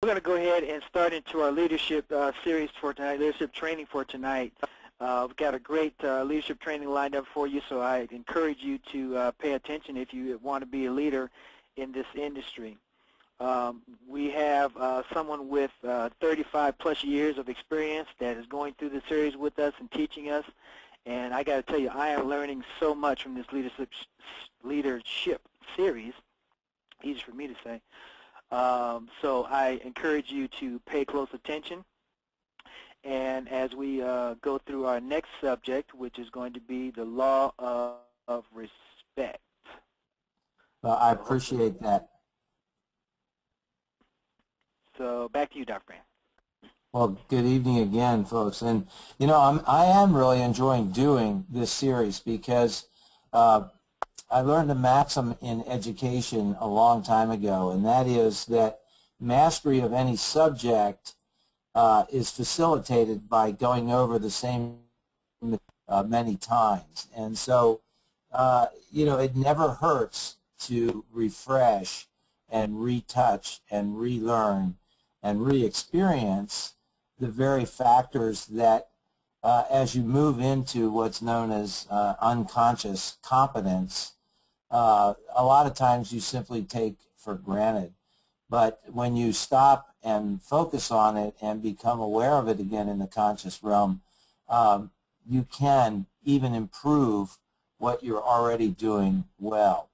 going to go ahead and start into our leadership series for tonight, leadership training for tonight. We've got a great leadership training lined up for you, so I encourage you to pay attention if you want to be a leader in this industry. We have someone with 35-plus years of experience that is going through the series with us and teaching us. And I got to tell you, I am learning so much from this leadership series. Easy for me to say. So I encourage you to pay close attention. And as we go through our next subject, which is going to be the law of respect. Well, I appreciate that. So back to you, Dr. Brand. Well, good evening again, folks. And, you know, I am really enjoying doing this series because I learned a maxim in education a long time ago, and that is that mastery of any subject is facilitated by going over the same many times. And so, you know, it never hurts to refresh and retouch and relearn and re-experience the very factors that as you move into what's known as unconscious competence, a lot of times you simply take for granted. But when you stop and focus on it and become aware of it again in the conscious realm, you can even improve what you're already doing well.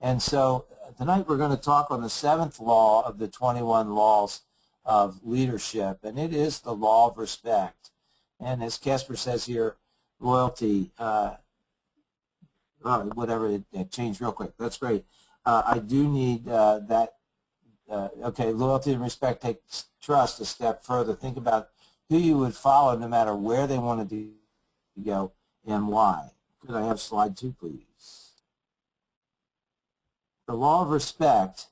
And so tonight we're going to talk on the 7th law of the 21 laws of leadership, and it is the law of respect. And as Casper says here, loyalty, whatever, it changed real quick. That's great. I do need that. Okay, loyalty and respect takes trust a step further. Think about who you would follow no matter where they wanted to go and why. Could I have slide 2, please? The law of respect.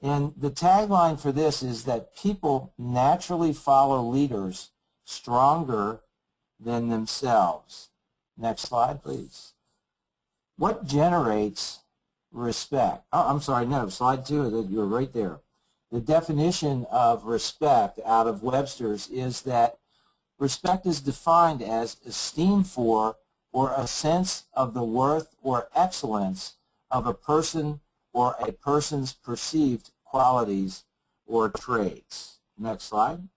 And the tagline for this is that people naturally follow leaders stronger than themselves. Next slide, please. What generates respect? Oh, I'm sorry, no, slide 2, you're right there. The definition of respect out of Webster's is that respect is defined as esteem for or a sense of the worth or excellence of a person or a person's perceived qualities or traits. Next slide.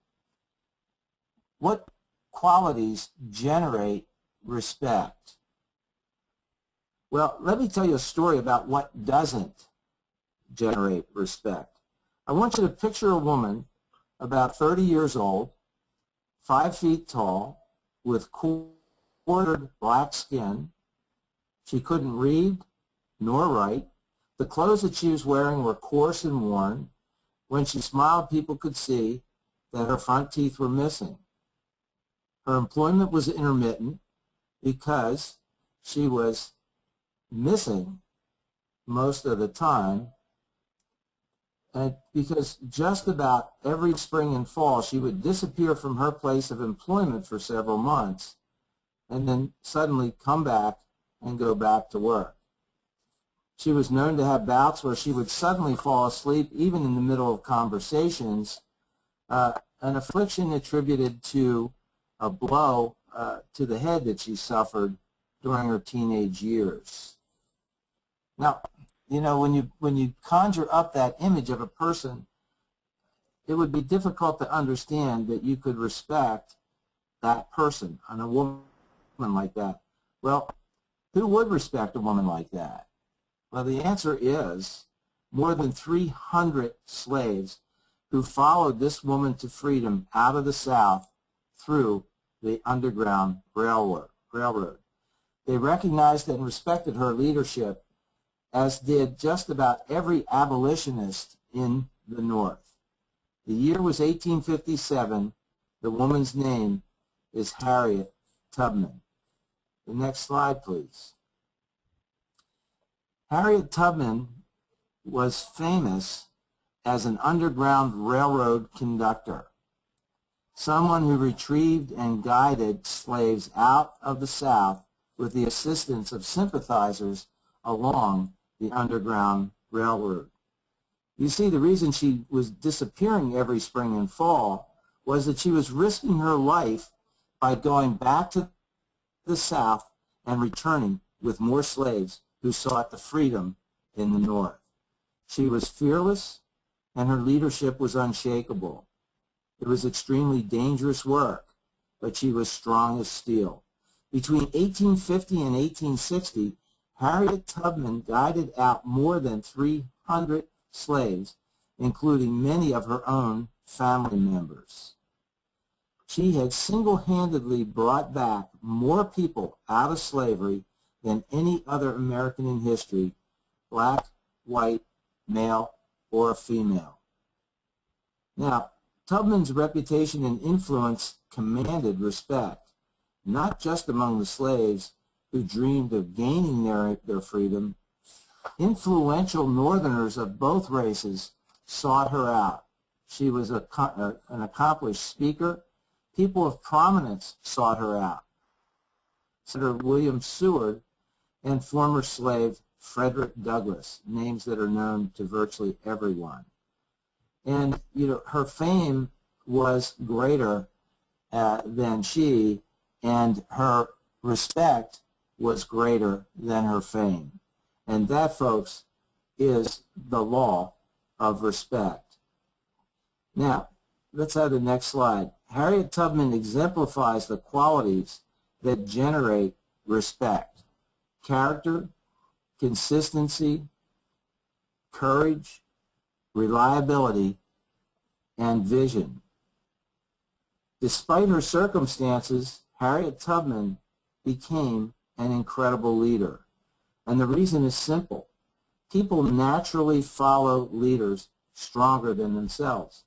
What qualities generate respect? Well, let me tell you a story about what doesn't generate respect. I want you to picture a woman about 30 years old, 5 feet tall, with quartered black skin. She couldn't read nor write. The clothes that she was wearing were coarse and worn. When she smiled, people could see that her front teeth were missing. Her employment was intermittent because she was missing most of the time, and because just about every spring and fall she would disappear from her place of employment for several months and then suddenly come back and go back to work. She was known to have bouts where she would suddenly fall asleep even in the middle of conversations, an affliction attributed to a blow to the head that she suffered during her teenage years. Now, you know, when you conjure up that image of a person, it would be difficult to understand that you could respect that person and a woman like that. Well, who would respect a woman like that? Well, the answer is more than 300 slaves who followed this woman to freedom out of the South through the Underground Railroad. They recognized and respected her leadership, as did just about every abolitionist in the North. The year was 1857. The woman's name is Harriet Tubman. The next slide, please. Harriet Tubman was famous as an Underground Railroad conductor, someone who retrieved and guided slaves out of the South with the assistance of sympathizers along the Underground Railroad. You see, the reason she was disappearing every spring and fall was that she was risking her life by going back to the South and returning with more slaves who sought the freedom in the North. She was fearless, and her leadership was unshakable. It was extremely dangerous work, but she was strong as steel. Between 1850 and 1860, Harriet Tubman guided out more than 300 slaves, including many of her own family members. She had single-handedly brought back more people out of slavery than any other American in history, black, white, male, or female. Now, Tubman's reputation and influence commanded respect, not just among the slaves who dreamed of gaining their freedom. Influential Northerners of both races sought her out. She was an accomplished speaker. People of prominence sought her out. Senator William Seward and former slave Frederick Douglass, names that are known to virtually everyone. And, her fame was greater than she, and her respect was greater than her fame. And that, folks, is the law of respect. Now, let's have the next slide. Harriet Tubman exemplifies the qualities that generate respect: character, consistency, courage, reliability, and vision. Despite her circumstances, Harriet Tubman became an incredible leader. And the reason is simple. People naturally follow leaders stronger than themselves.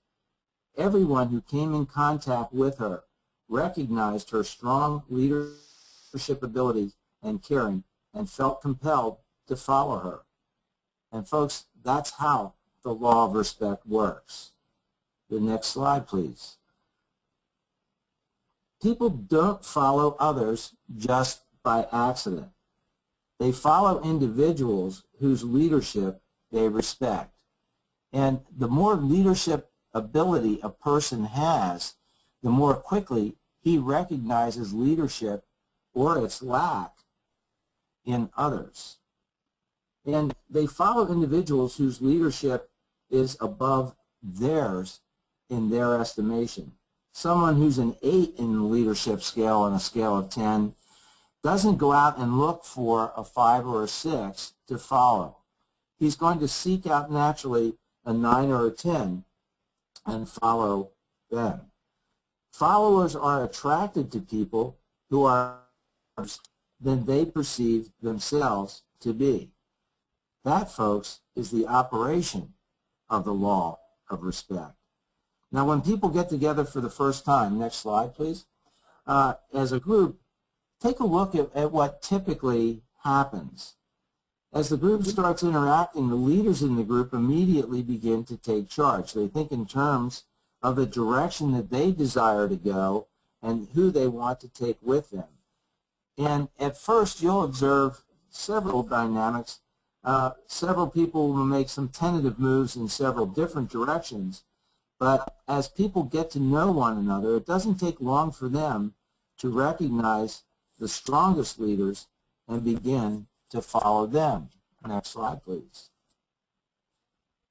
Everyone who came in contact with her recognized her strong leadership abilities and caring and felt compelled to follow her. And folks, that's how the law of respect works. The next slide, please. People don't follow others just by accident. They follow individuals whose leadership they respect. And the more leadership ability a person has, the more quickly he recognizes leadership or its lack in others. And they follow individuals whose leadership is above theirs in their estimation. Someone who's an 8 in the leadership scale on a scale of 10 doesn't go out and look for a 5 or a 6 to follow. He's going to seek out naturally a 9 or a 10 and follow them. Followers are attracted to people who are than they perceive themselves to be. That, folks, is the operation of the law of respect. Now, when people get together for the first time, next slide, please, as a group, take a look at what typically happens. As the group starts interacting, the leaders in the group immediately begin to take charge. They think in terms of the direction that they desire to go and who they want to take with them. And at first, you'll observe several dynamics. Several people will make some tentative moves in several different directions. But as people get to know one another, it doesn't take long for them to recognize the strongest leaders and begin to follow them. Next slide, please.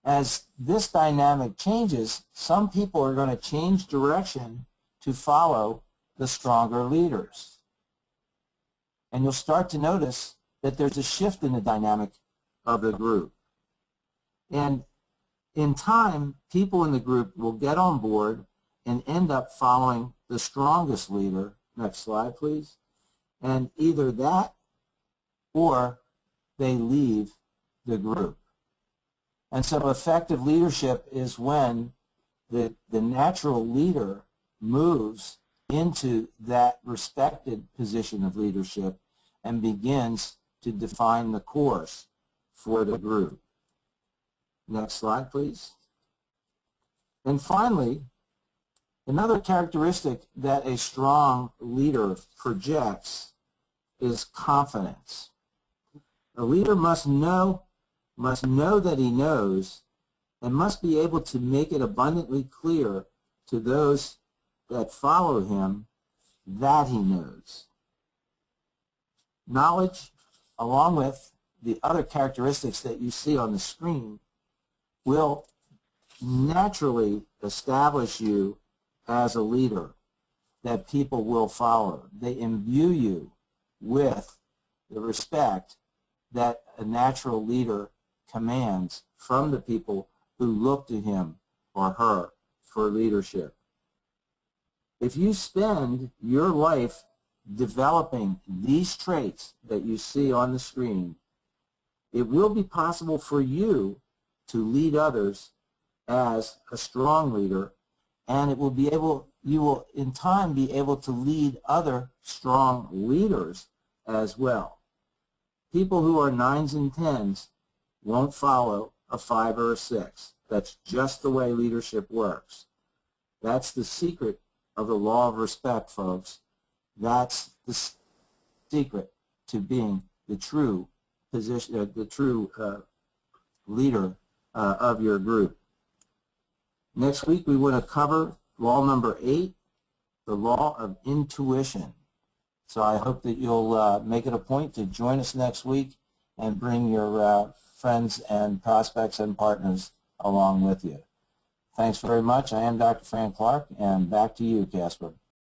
As this dynamic changes, some people are going to change direction to follow the stronger leaders. And you'll start to notice that there's a shift in the dynamic of the group. And in time, people in the group will get on board and end up following the strongest leader. Next slide, please. And either that or they leave the group. And so effective leadership is when the natural leader moves into that respected position of leadership and begins to define the course for the group. Next slide, please. And finally, another characteristic that a strong leader projects is confidence. A leader must know that he knows and must be able to make it abundantly clear to those that follow him that he knows. Knowledge, along with the other characteristics that you see on the screen, will naturally establish you as a leader that people will follow. They imbue you with the respect that a natural leader commands from the people who look to him or her for leadership. If you spend your life developing these traits that you see on the screen, it will be possible for you to lead others as a strong leader, and you will in time be able to lead other strong leaders as well. People who are 9s and 10s won't follow a 5 or a 6. That's just the way leadership works. That's the secret of the law of respect, folks. That's the secret to being the true leader of your group. Next week we want to cover law number 8, the law of intuition. So I hope that you'll make it a point to join us next week and bring your friends and prospects and partners along with you. Thanks very much. I am Dr. Fran Clark, and back to you, Casper.